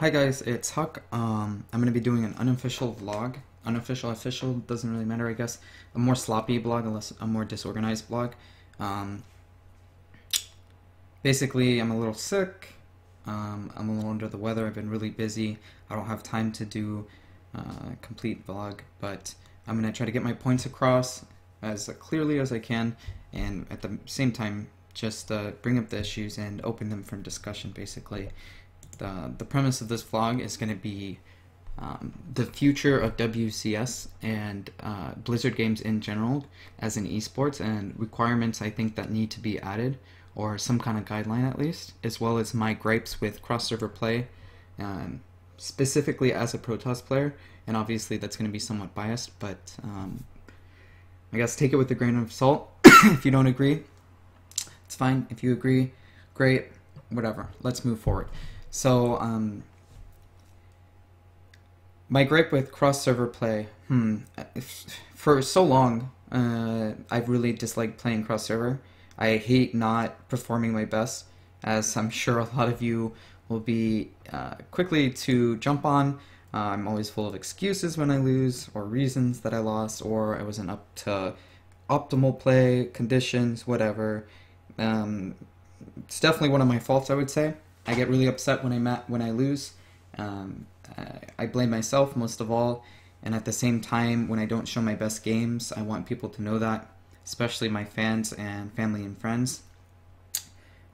Hi guys, it's HuK. I'm gonna be doing an unofficial vlog. Unofficial, official, doesn't really matter, I guess. A more sloppy blog, unless a more disorganized blog. Um, Basically, I'm a little sick. I'm a little under the weather. I've been really busy. I don't have time to do a complete vlog, but I'm gonna try to get my points across as clearly as I can, and at the same time, just bring up the issues and open them for discussion, basically. The premise of this vlog is going to be the future of WCS and Blizzard games in general as in esports, and requirements I think that need to be added, or some kind of guideline at least, as well as my gripes with cross-server play, specifically as a Protoss player, and obviously that's going to be somewhat biased, but I guess take it with a grain of salt. If you don't agree, it's fine. If you agree, great, whatever. Let's move forward. So, my gripe with cross-server play, for so long, I've really disliked playing cross-server. I hate not performing my best, as I'm sure a lot of you will be quickly to jump on. I'm always full of excuses when I lose, or reasons that I lost, or I wasn't up to optimal play, conditions, whatever. It's definitely one of my faults, I would say. I get really upset when I lose. I blame myself most of all, and at the same time, when I don't show my best games, I want people to know that, especially my fans and family and friends.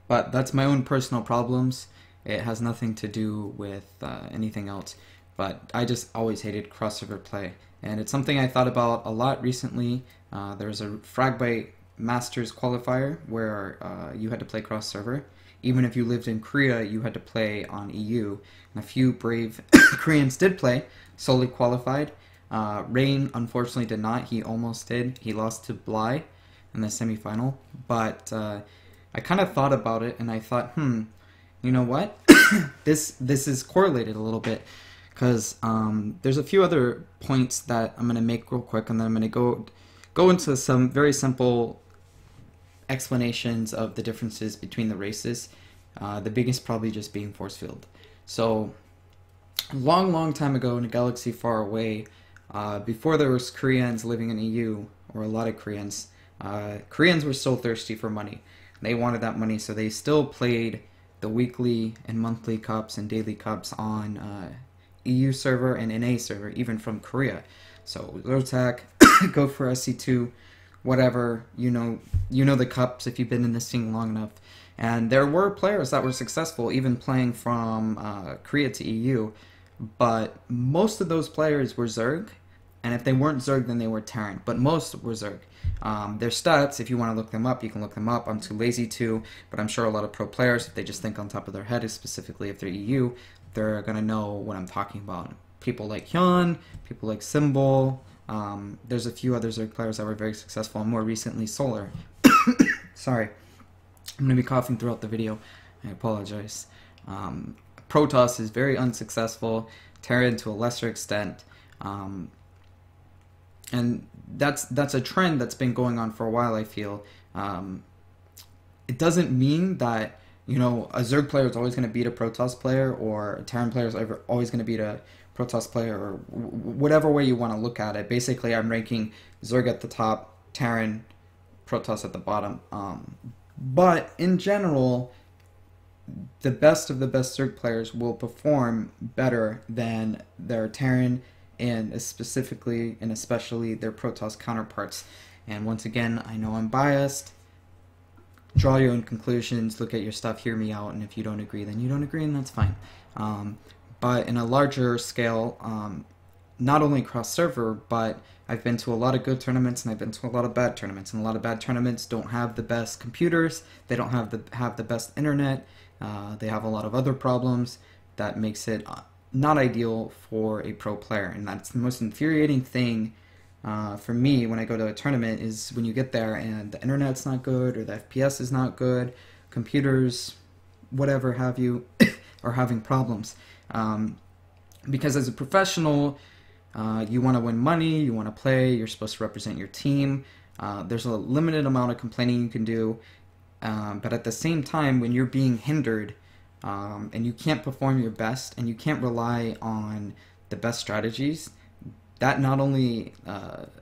But that's my own personal problems. It has nothing to do with anything else. But I just always hated cross-server play, and it's something I thought about a lot recently. There's a Fragbite Masters qualifier where you had to play cross-server. Even if you lived in Korea, you had to play on EU. And a few brave Koreans did play, solely qualified. Rain, unfortunately, did not. He almost did. He lost to Bly in the semifinal. But I kind of thought about it, and I thought, you know what? This is correlated a little bit. Because there's a few other points that I'm going to make real quick, and then I'm going to go into some very simple explanations of the differences between the races, the biggest probably just being force field. So, a long time ago in a galaxy far away, before there was Koreans living in EU, or a lot of Koreans, Koreans were still thirsty for money. They wanted that money, so they still played the weekly and monthly cups and daily cups on EU server and NA server, even from Korea. So, Rotak, go for SC2, whatever, you know the cups if you've been in this scene long enough. And there were players that were successful even playing from Korea to EU, but most of those players were Zerg, and if they weren't Zerg then they were Terran, but most were Zerg. Their stats, if you want to look them up, you can look them up. I'm too lazy to, but I'm sure a lot of pro players, if they just think on top of their head, specifically if they're EU, they're going to know what I'm talking about. People like Hyun, people like Symbol. There's a few other Zerg players that were very successful, and more recently Solar. Sorry, I'm going to be coughing throughout the video. I apologize. Protoss is very unsuccessful, Terran to a lesser extent, and that's a trend that's been going on for a while, I feel. It doesn't mean that, a Zerg player is always going to beat a Protoss player, or a Terran player is always going to beat a Protoss player, or whatever way you want to look at it. Basically, I'm ranking Zerg at the top, Terran, Protoss at the bottom. But in general, the best of the best Zerg players will perform better than their Terran and specifically and especially their Protoss counterparts. And once again, I know I'm biased. Draw your own conclusions, look at your stuff, hear me out, and if you don't agree, then you don't agree, and that's fine. But in a larger scale, not only cross-server, but I've been to a lot of good tournaments, and I've been to a lot of bad tournaments, and a lot of bad tournaments don't have the best computers, they don't have the best internet, they have a lot of other problems that makes it not ideal for a pro player, and that's the most infuriating thing for me when I go to a tournament, is when you get there and the internet's not good, or the FPS is not good, computers, whatever have you, are having problems. Because as a professional, you want to win money, you want to play, you're supposed to represent your team. There's a limited amount of complaining you can do, but at the same time, when you're being hindered and you can't perform your best, and you can't rely on the best strategies, that not only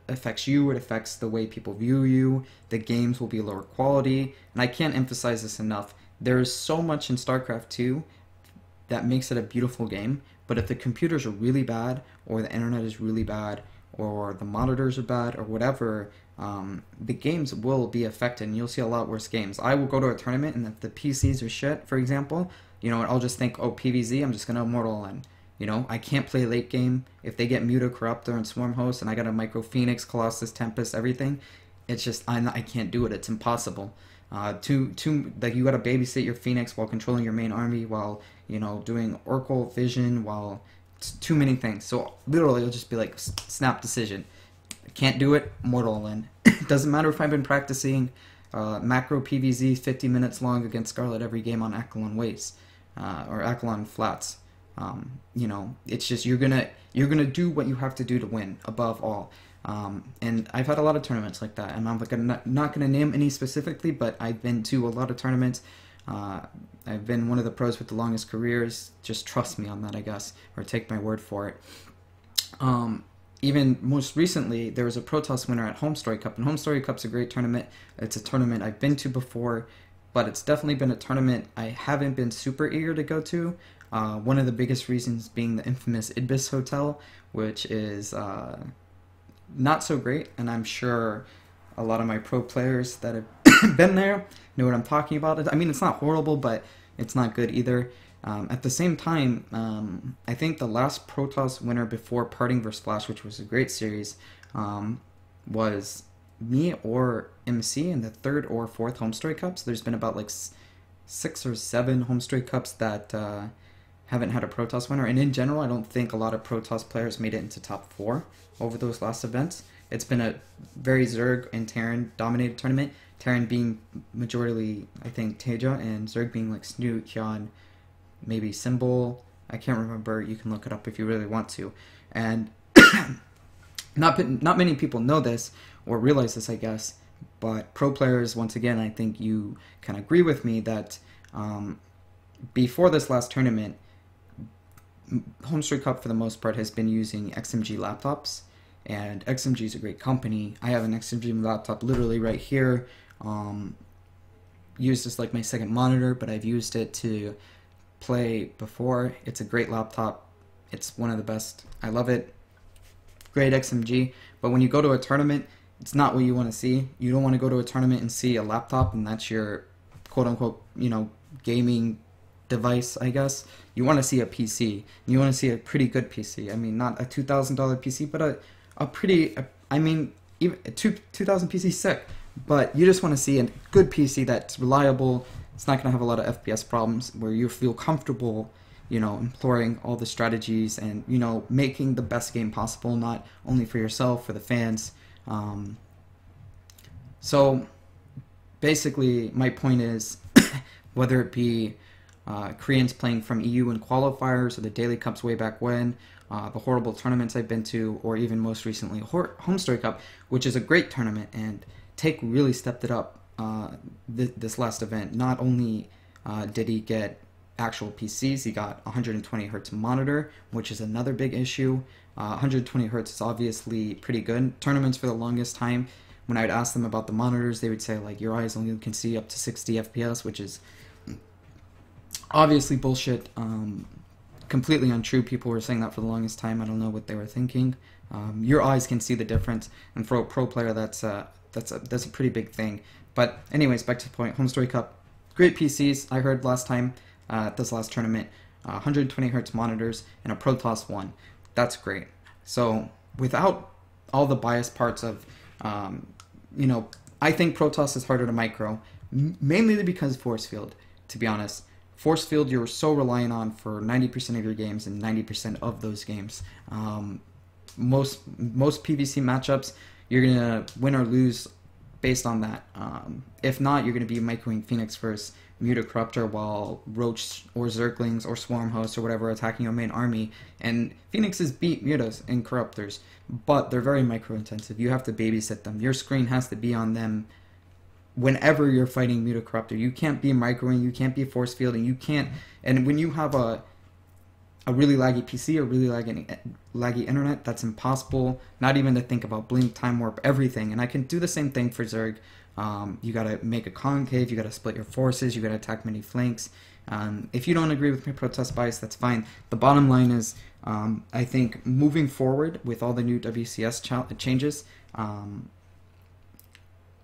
affects you, it affects the way people view you. The games will be lower quality, and I can't emphasize this enough. There is so much in StarCraft 2 that makes it a beautiful game, but if the computers are really bad, or the internet is really bad, or the monitors are bad, or whatever, the games will be affected, and you'll see a lot worse games. I will go to a tournament, and if the PCs are shit, for example, you know, I'll just think, oh, PvZ, I'm just going to Immortal in. You know, I can't play late game. If they get Muta, Corruptor, and Swarm Host, and I got a Micro Phoenix, Colossus, Tempest, everything, it's just, I can't do it. It's impossible. Like, you gotta babysit your Phoenix while controlling your main army, while, you know, doing Oracle Vision, while, it's too many things. So, literally, it'll just be like, snap decision. I can't do it, Mortal in. Doesn't matter if I've been practicing macro PvZ 50 minutes long against Scarlet every game on Akelon Waves, or Akelon Flats. You know, it's just you're gonna do what you have to do to win above all. And I've had a lot of tournaments like that, and I'm not gonna name any specifically, but I've been to a lot of tournaments. I've been one of the pros with the longest careers. Just trust me on that, I guess, or take my word for it. Even most recently, there was a Protoss winner at Homestory Cup, and Homestory Cup's a great tournament. It's a tournament I've been to before, but it's definitely been a tournament I haven't been super eager to go to. One of the biggest reasons being the infamous Idbis Hotel, which is not so great, and I'm sure a lot of my pro players that have been there know what I'm talking about. I mean, it's not horrible, but it's not good either. At the same time, I think the last Protoss winner before Parting vs. Flash, which was a great series, was me or MC in the 3rd or 4th Homestory Cups. There's been about like 6 or 7 Homestory Cups that haven't had a Protoss winner, and in general, I don't think a lot of Protoss players made it into top 4 over those last events. It's been a very Zerg and Terran dominated tournament, Terran being majority, I think, Teja, and Zerg being like Snoot, Hyun, maybe Symbol. I can't remember. You can look it up if you really want to. And not many people know this or realize this, I guess, but pro players, once again, I think you can agree with me that before this last tournament, Homestory Cup for the most part has been using XMG laptops, and XMG is a great company. I have an XMG laptop literally right here. Used as like my second monitor, but I've used it to play before. It's a great laptop. It's one of the best. I love it. Great XMG. But when you go to a tournament, it's not what you want to see. You don't want to go to a tournament and see a laptop and that's your quote unquote, you know, gaming device, I guess. You want to see a PC. You want to see a pretty good PC. I mean, not a $2,000 PC, but a pretty, I mean, even a 2,000 PC sick. But you just want to see a good PC that's reliable. It's not going to have a lot of FPS problems, where you feel comfortable, you know, employing all the strategies and, you know, making the best game possible, not only for yourself, for the fans. So basically, my point is, whether it be Koreans playing from EU in qualifiers, or the Daily Cups way back when, the horrible tournaments I've been to, or even most recently Homestory Cup, which is a great tournament, and Take really stepped it up this last event. Not only did he get actual PCs, he got 120 Hz monitor, which is another big issue. 120 Hz is obviously pretty good. Tournaments for the longest time, when I would ask them about the monitors, they would say like your eyes only can see up to 60 FPS, which is obviously bullshit. Completely untrue. People were saying that for the longest time. I don't know what they were thinking. Your eyes can see the difference, and for a pro player, that's a pretty big thing. But anyways, back to the point. Homestory Cup, great PCs. I heard last time at this last tournament, 120 Hz monitors and a Protoss one. That's great. So without all the biased parts of, you know, I think Protoss is harder to micro, mainly because Force Field. To be honest, Force Field you're so reliant on for 90% of your games, and 90% of those games. Most PvC matchups, you're gonna win or lose based on that. If not, you're gonna be microing Phoenix versus Muta Corruptor, while Roach or Zerglings or Swarm Hosts or whatever attacking your main army. And Phoenixes beat Mutas and Corruptors, but they're very micro intensive. You have to babysit them. Your screen has to be on them whenever you're fighting Mutacorruptor. You can't be microing, you can't be force fielding, you can't. And when you have a really laggy PC or really laggy internet, that's impossible. Not even to think about blink, time warp, everything. And I can do the same thing for Zerg. You gotta make a concave, you gotta split your forces, you gotta attack many flanks. If you don't agree with my protest bias, that's fine. The bottom line is, I think moving forward with all the new WCS changes,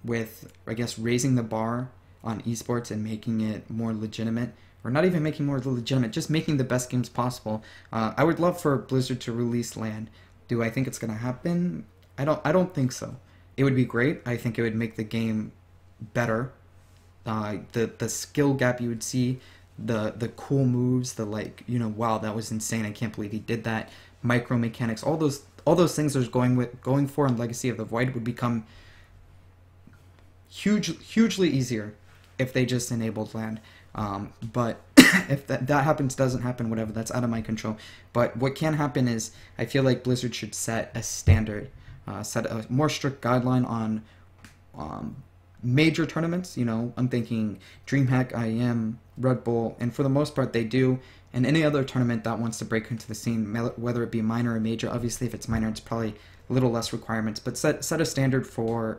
with, I guess, raising the bar on esports and making it more legitimate, or not even making more legitimate, just making the best games possible. I would love for Blizzard to release land. Do I think it's going to happen? I don't think so. It would be great. I think it would make the game better. The skill gap you would see, the cool moves, the like, you know, wow, that was insane. I can't believe he did that. Micro mechanics, all those things there's going for in Legacy of the Void would become hugely easier if they just enabled land. But if that happens, doesn't happen, whatever, that's out of my control. But what can happen is, I feel like Blizzard should set a standard, set a more strict guideline on major tournaments. You know, I'm thinking DreamHack, IEM, Red Bull, and for the most part they do. And any other tournament that wants to break into the scene, whether it be minor or major. Obviously, if it's minor, it's probably a little less requirements. But set a standard for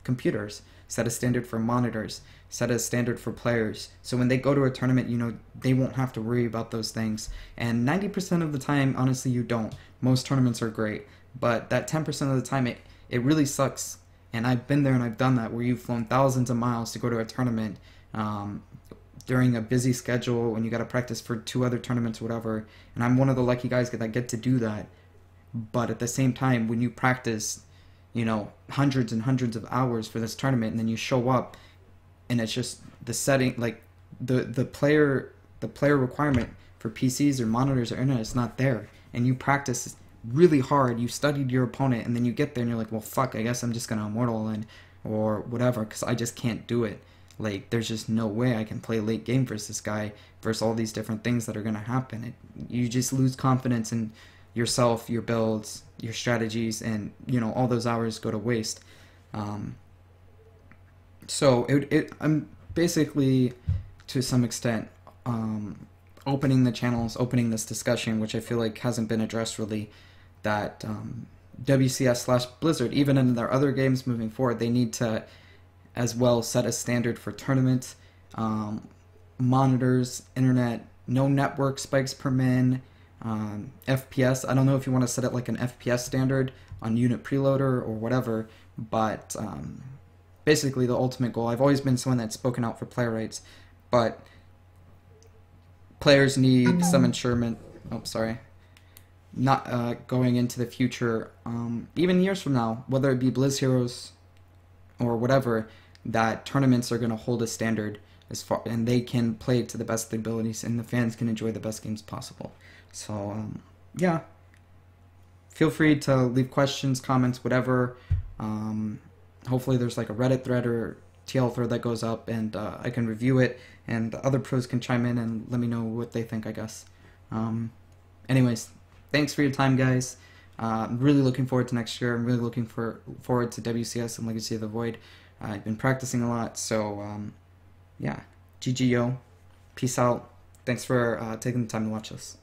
computers, set a standard for monitors, set a standard for players. So when they go to a tournament, you know, they won't have to worry about those things. And 90% of the time, honestly, you don't. Most tournaments are great. But that 10% of the time, it really sucks. And I've been there and I've done that, where you've flown thousands of miles to go to a tournament during a busy schedule when you got to practice for 2 other tournaments or whatever. And I'm one of the lucky guys that get to do that. But at the same time, when you practice, you know, hundreds and hundreds of hours for this tournament, and then you show up and it's just the setting, like the player requirement for PCs or monitors or internet is not there, and you practice really hard, you studied your opponent, and then you get there and you're like, well, fuck, I guess I'm just gonna immortal in or whatever, because I just can't do it. Like, there's just no way I can play late game versus this guy, versus all these different things that are gonna happen. You just lose confidence in yourself, your builds, your strategies, and, you know, all those hours go to waste. So I'm basically, to some extent, opening the channels, opening this discussion, which I feel like hasn't been addressed really, that WCS/Blizzard, even in their other games moving forward, they need to as well set a standard for tournaments, monitors, internet, no network spikes per min, FPS. I don't know if you want to set it like an FPS standard on unit preloader or whatever, but basically the ultimate goal. I've always been someone that's spoken out for player rights, but players need some ensurement. Oh, sorry. Not going into the future, even years from now, whether it be Blizz Heroes or whatever, that tournaments are going to hold a standard as far, and they can play it to the best of their abilities, and the fans can enjoy the best games possible. So yeah, feel free to leave questions, comments, whatever. Hopefully there's like a Reddit thread or TL thread that goes up, and I can review it, and other pros can chime in and let me know what they think, I guess. Anyways, thanks for your time, guys. I'm really looking forward to next year. I'm really looking forward to WCS and Legacy of the Void. I've been practicing a lot, so yeah. GG, yo. Peace out. Thanks for taking the time to watch this.